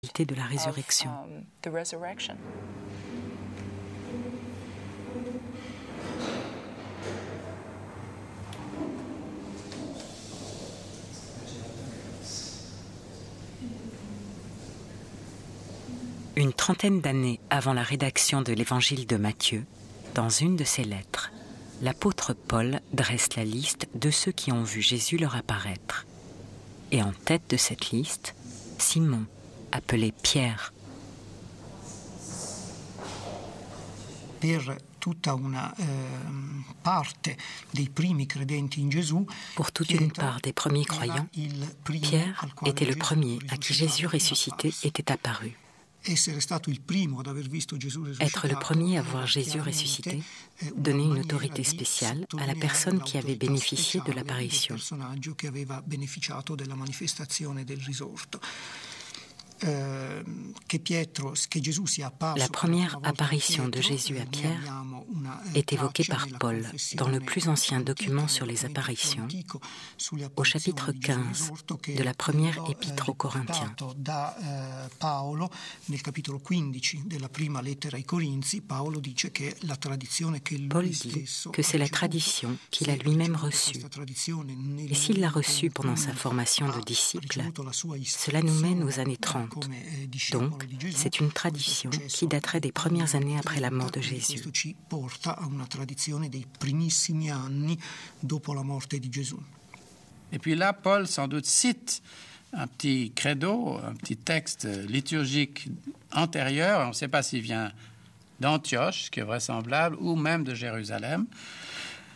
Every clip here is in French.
de la résurrection. Une trentaine d'années avant la rédaction de l'évangile de Matthieu, dans une de ses lettres, l'apôtre Paul dresse la liste de ceux qui ont vu Jésus leur apparaître. Et en tête de cette liste, Simon, appelé Pierre. Pour toute une part des premiers croyants, Pierre était le premier à qui Jésus ressuscité était apparu. Être le premier à voir Jésus ressuscité donnait une autorité spéciale à la personne qui avait bénéficié de l'apparition. La première apparition de Jésus à Pierre est évoquée par Paul dans le plus ancien document sur les apparitions, au chapitre 15 de la première épître aux Corinthiens. Paul dit que c'est la tradition qu'il a lui-même reçue. Et s'il l'a reçue pendant sa formation de disciple, cela nous mène aux années 30. Donc, c'est une tradition qui daterait des premières années après la mort de Jésus. Et puis là, Paul sans doute cite un petit credo, un petit texte liturgique antérieur, on ne sait pas s'il vient d'Antioche, ce qui est vraisemblable, ou même de Jérusalem,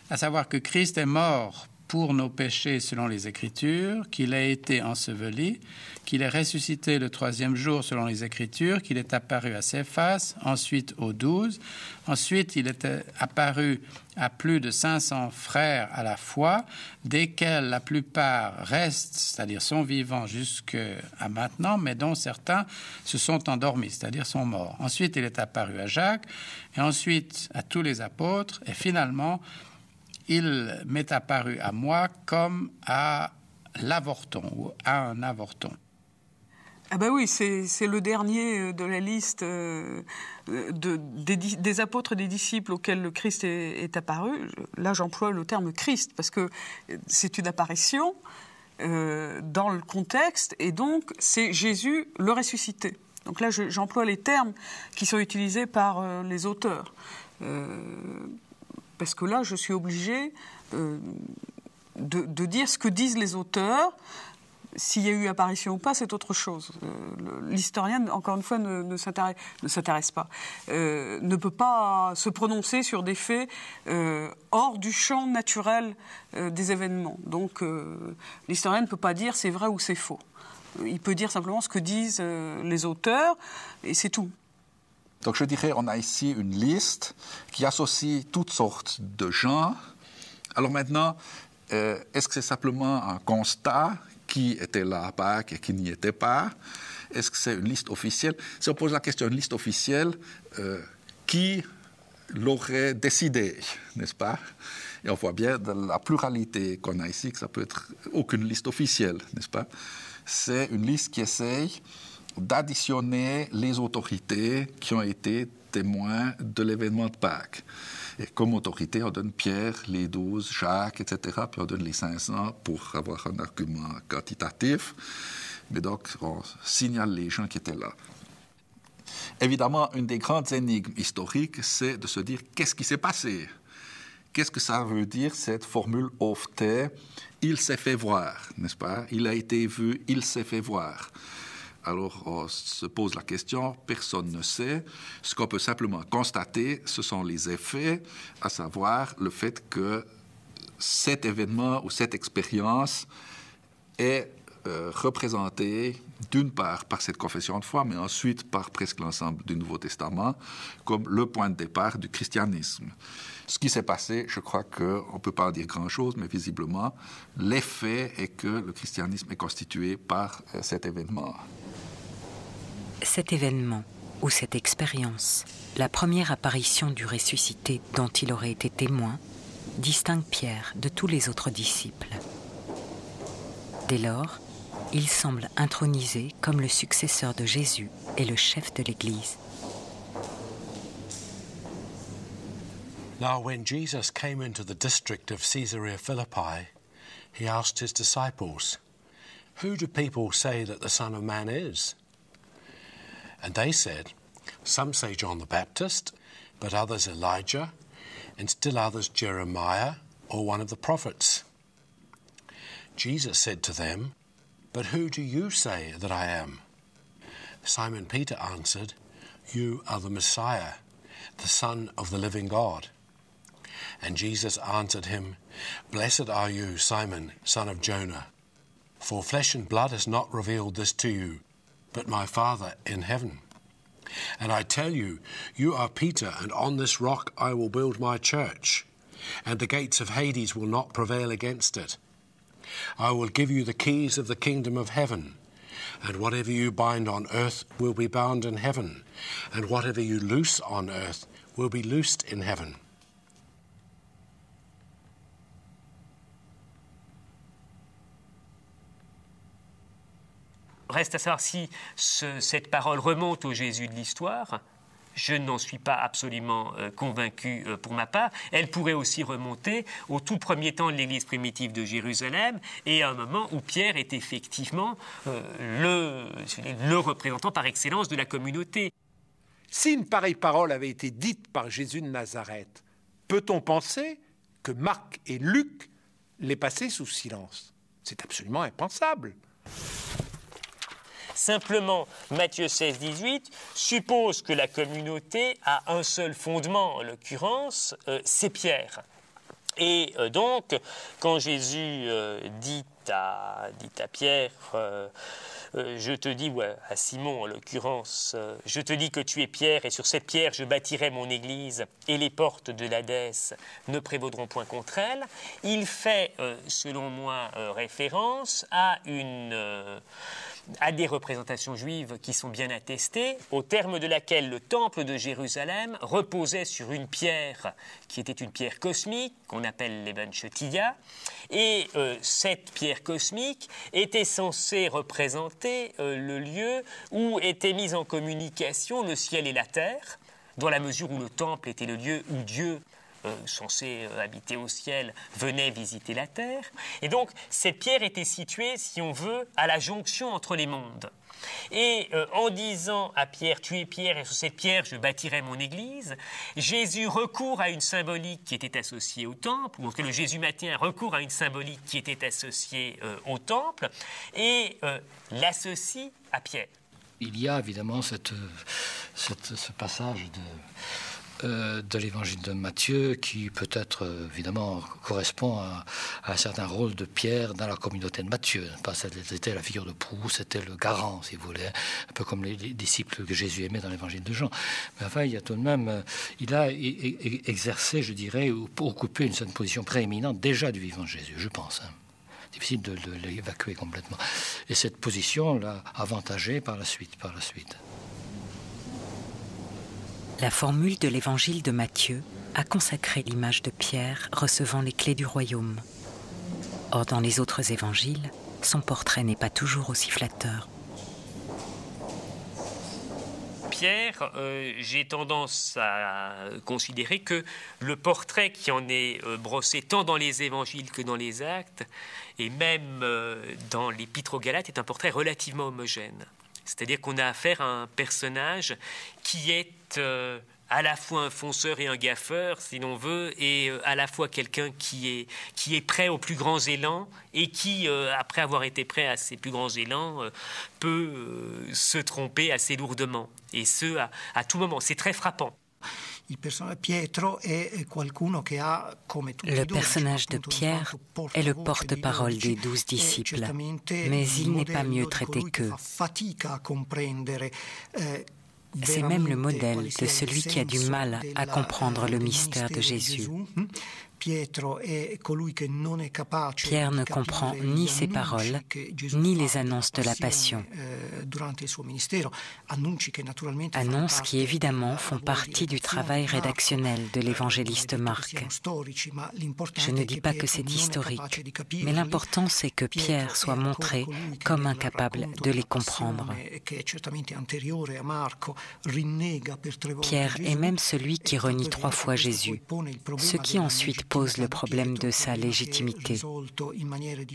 à savoir que Christ est mort pour nos péchés selon les Écritures, qu'il a été enseveli, qu'il est ressuscité le troisième jour selon les Écritures, qu'il est apparu à Céphas, ensuite aux 12, ensuite il est apparu à plus de 500 frères à la fois, desquels la plupart restent, c'est-à-dire sont vivants jusqu'à maintenant, mais dont certains se sont endormis, c'est-à-dire sont morts. Ensuite il est apparu à Jacques, et ensuite à tous les apôtres, et finalement il m'est apparu à moi comme à l'avorton ou à un avorton. Ah ben oui, c'est le dernier de la liste des apôtres et des disciples auxquels le Christ est apparu. Là, j'emploie le terme Christ parce que c'est une apparition dans le contexte et donc c'est Jésus le ressuscité. Donc là, j'emploie les termes qui sont utilisés par les auteurs. Parce que là, je suis obligée de dire ce que disent les auteurs. S'il y a eu apparition ou pas, c'est autre chose. L'historien, encore une fois, ne s'intéresse pas. Ne peut pas se prononcer sur des faits hors du champ naturel des événements. Donc, l'historien ne peut pas dire c'est vrai ou c'est faux. Il peut dire simplement ce que disent les auteurs, et c'est tout. Donc je dirais, on a ici une liste qui associe toutes sortes de gens. Alors maintenant, est-ce que c'est simplement un constat qui était là à Pâques et qui n'y était pas? Est-ce que c'est une liste officielle? Si on pose la question, une liste officielle, qui l'aurait décidé, n'est-ce pas? Et on voit bien dans la pluralité qu'on a ici que ça peut être aucune liste officielle, n'est-ce pas? C'est une liste qui essaye d'additionner les autorités qui ont été témoins de l'événement de Pâques. Et comme autorité, on donne Pierre, les 12, Jacques, etc., puis on donne les 500 pour avoir un argument quantitatif. Mais donc, on signale les gens qui étaient là. Évidemment, une des grandes énigmes historiques, c'est de se dire qu'est-ce qui s'est passé? Qu'est-ce que ça veut dire, cette formule ophte? Il s'est fait voir, n'est-ce pas? Il a été vu, il s'est fait voir. Alors, on se pose la question, personne ne sait. Ce qu'on peut simplement constater, ce sont les effets, à savoir le fait que cet événement ou cette expérience est représentée d'une part par cette confession de foi, mais ensuite par presque l'ensemble du Nouveau Testament, comme le point de départ du christianisme. Ce qui s'est passé, je crois qu'on ne peut pas en dire grand-chose, mais visiblement, l'effet est que le christianisme est constitué par cet événement. Cet événement, ou cette expérience, la première apparition du ressuscité dont il aurait été témoin, distingue Pierre de tous les autres disciples. Dès lors, il semble intronisé comme le successeur de Jésus et le chef de l'Église. Now, when Jesus came into the district of Caesarea Philippi, he asked his disciples, "Who do people say that the Son of Man is?" And they said, "Some say John the Baptist, but others Elijah, and still others Jeremiah or one of the prophets." Jesus said to them, "But who do you say that I am?" Simon Peter answered, "You are the Messiah, the Son of the living God." And Jesus answered him, "Blessed are you, Simon, son of Jonah, for flesh and blood has not revealed this to you, but my Father in heaven. And I tell you, you are Peter, and on this rock I will build my church, and the gates of Hades will not prevail against it. I will give you the keys of the kingdom of heaven, and whatever you bind on earth will be bound in heaven, and whatever you loose on earth will be loosed in heaven." Reste à savoir si cette parole remonte au Jésus de l'histoire. Je n'en suis pas absolument convaincu pour ma part. Elle pourrait aussi remonter au tout premier temps de l'Église primitive de Jérusalem et à un moment où Pierre est effectivement le représentant par excellence de la communauté. Si une pareille parole avait été dite par Jésus de Nazareth, peut-on penser que Marc et Luc l'aient passée sous silence? C'est absolument impensable. Simplement, Matthieu 16, 18 suppose que la communauté a un seul fondement, en l'occurrence, c'est Pierre. Et donc, quand Jésus dit à Pierre, je te dis, à Simon en l'occurrence, je te dis que tu es Pierre et sur cette pierre je bâtirai mon église et les portes de l'Hadès ne prévaudront point contre elle, il fait, selon moi, référence à des représentations juives qui sont bien attestées, au terme de laquelle le temple de Jérusalem reposait sur une pierre qui était une pierre cosmique, qu'on appelle l'Eben Shetiyah, et cette pierre cosmique était censée représenter le lieu où étaient mis en communication le ciel et la terre, dans la mesure où le temple était le lieu où Dieu censé habiter au ciel, venait visiter la terre. Et donc, cette pierre était située, si on veut, à la jonction entre les mondes. Et en disant à Pierre, tu es Pierre, et sur cette pierre, je bâtirai mon église, Jésus recourt à une symbolique qui était associée au temple, ou en tout cas le Jésus matin recourt à une symbolique qui était associée au temple, et l'associe à Pierre. Il y a évidemment ce passage de l'évangile de Matthieu qui peut-être évidemment correspond à un certain rôle de Pierre dans la communauté de Matthieu. C'était la figure de proue, c'était le garant, si vous voulez, un peu comme les disciples que Jésus aimait dans l'évangile de Jean. Mais enfin, il y a tout de même, il a exercé, je dirais, ou occupé une certaine position prééminente déjà du vivant de Jésus, je pense. Difficile de l'évacuer complètement. Et cette position l'a avantagé par la suite. La formule de l'évangile de Matthieu a consacré l'image de Pierre recevant les clés du royaume. Or, dans les autres évangiles, son portrait n'est pas toujours aussi flatteur. Pierre, j'ai tendance à considérer que le portrait qui en est brossé tant dans les évangiles que dans les actes, et même dans l'épître aux Galates, est un portrait relativement homogène. C'est-à-dire qu'on a affaire à un personnage qui est à la fois un fonceur et un gaffeur, si l'on veut, et à la fois quelqu'un qui est prêt aux plus grands élans et qui, après avoir été prêt à ces plus grands élans, peut se tromper assez lourdement. Et ce, à tout moment. C'est très frappant. Le personnage de Pierre est le porte-parole des 12 disciples, mais il n'est pas mieux traité qu'eux. C'est même le modèle de celui qui a du mal à comprendre le mystère de Jésus. Pierre ne comprend ni ses paroles, ni les annonces de la Passion. Annonces qui évidemment font partie du travail rédactionnel de l'évangéliste Marc. Je ne dis pas que c'est historique, mais l'important c'est que Pierre soit montré comme incapable de les comprendre. Pierre est même celui qui renie 3 fois Jésus, ce qui ensuite pose le problème de sa légitimité.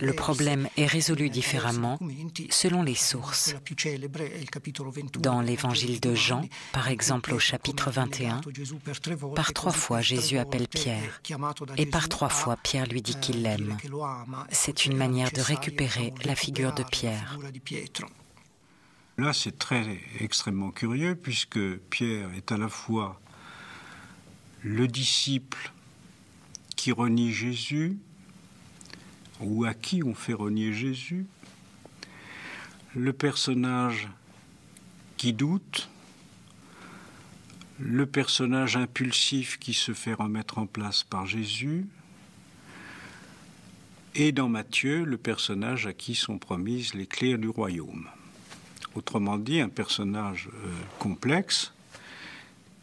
Le problème est résolu différemment selon les sources. Dans l'évangile de Jean, par exemple au chapitre 21, par 3 fois Jésus appelle Pierre, et par 3 fois Pierre lui dit qu'il l'aime. C'est une manière de récupérer la figure de Pierre. Là, c'est extrêmement curieux, puisque Pierre est à la fois le disciple qui renie Jésus, ou à qui on fait renier Jésus, le personnage qui doute, le personnage impulsif qui se fait remettre en place par Jésus, et dans Matthieu, le personnage à qui sont promises les clés du royaume. Autrement dit, un personnage complexe,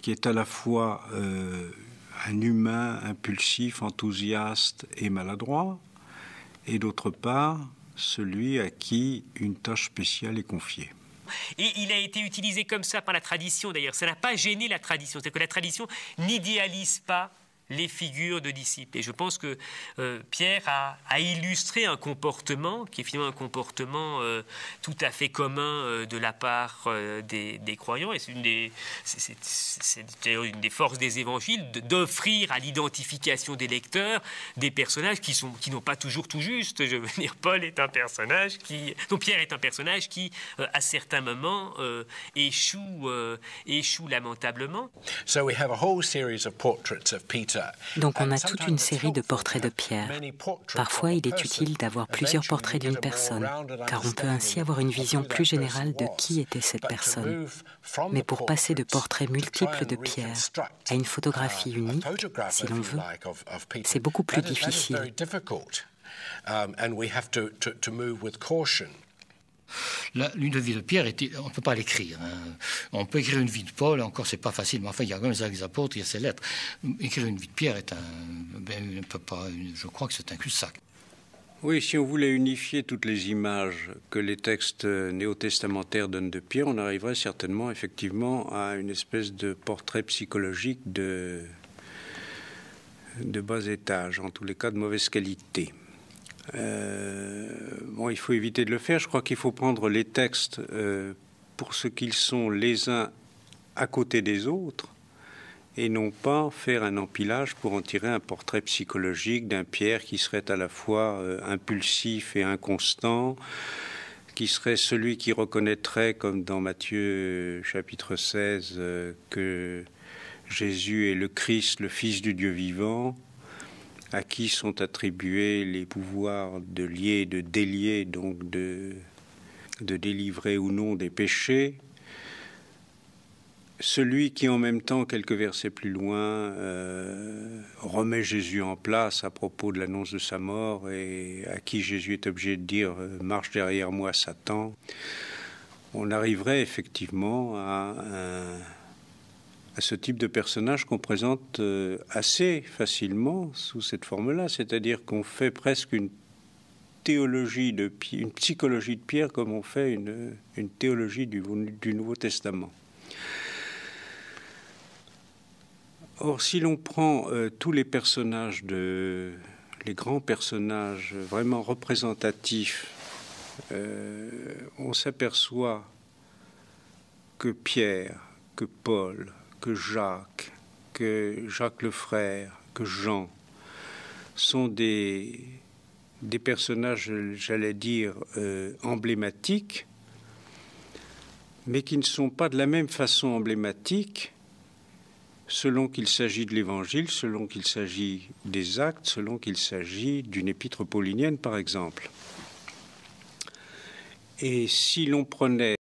qui est à la fois un humain impulsif, enthousiaste et maladroit, et d'autre part, celui à qui une tâche spéciale est confiée. Et il a été utilisé comme ça par la tradition, d'ailleurs. Ça n'a pas gêné la tradition. C'est que la tradition n'idéalise pas les figures de disciples. Et je pense que Pierre a illustré un comportement qui est finalement un comportement tout à fait commun de la part des croyants. Et c'est d'ailleurs une des forces des évangiles d'offrir à l'identification des lecteurs des personnages qui n'ont pas toujours tout juste. Je veux dire, Pierre est un personnage qui, à certains moments, échoue lamentablement. So we have a whole series of portraits of Peter. Donc on a toute une série de portraits de Pierre. Parfois, il est utile d'avoir plusieurs portraits d'une personne, car on peut ainsi avoir une vision plus générale de qui était cette personne. Mais pour passer de portraits multiples de Pierre à une photographie unique, si l'on veut, c'est beaucoup plus difficile. Une vie de Pierre, on ne peut pas l'écrire. On peut écrire une vie de Paul, encore c'est pas facile, mais enfin il y a quand même les apôtres, il y a ses lettres. Écrire une vie de Pierre je crois que c'est un cul-de-sac. Oui, si on voulait unifier toutes les images que les textes néo-testamentaires donnent de Pierre, on arriverait certainement effectivement à une espèce de portrait psychologique de bas étage, en tous les cas de mauvaise qualité. Il faut éviter de le faire. Je crois qu'il faut prendre les textes pour ce qu'ils sont les uns à côté des autres et non pas faire un empilage pour en tirer un portrait psychologique d'un Pierre qui serait à la fois impulsif et inconstant, qui serait celui qui reconnaîtrait, comme dans Matthieu chapitre 16, que Jésus est le Christ, le Fils du Dieu vivant, à qui sont attribués les pouvoirs de lier, de délier, donc de délivrer ou non des péchés. Celui qui, en même temps, quelques versets plus loin, remet Jésus en place à propos de l'annonce de sa mort et à qui Jésus est obligé de dire « Marche derrière moi, Satan », on arriverait effectivement à ce type de personnage qu'on présente assez facilement sous cette forme-là, c'est-à-dire qu'on fait presque une théologie une psychologie de Pierre comme on fait une théologie du Nouveau Testament. Or, si l'on prend tous les personnages, les grands personnages vraiment représentatifs, on s'aperçoit que Pierre, que Paul, que Jacques le frère, que Jean sont des personnages, j'allais dire, emblématiques, mais qui ne sont pas de la même façon emblématiques selon qu'il s'agit de l'Évangile, selon qu'il s'agit des Actes, selon qu'il s'agit d'une épître paulinienne, par exemple. Et si l'on prenait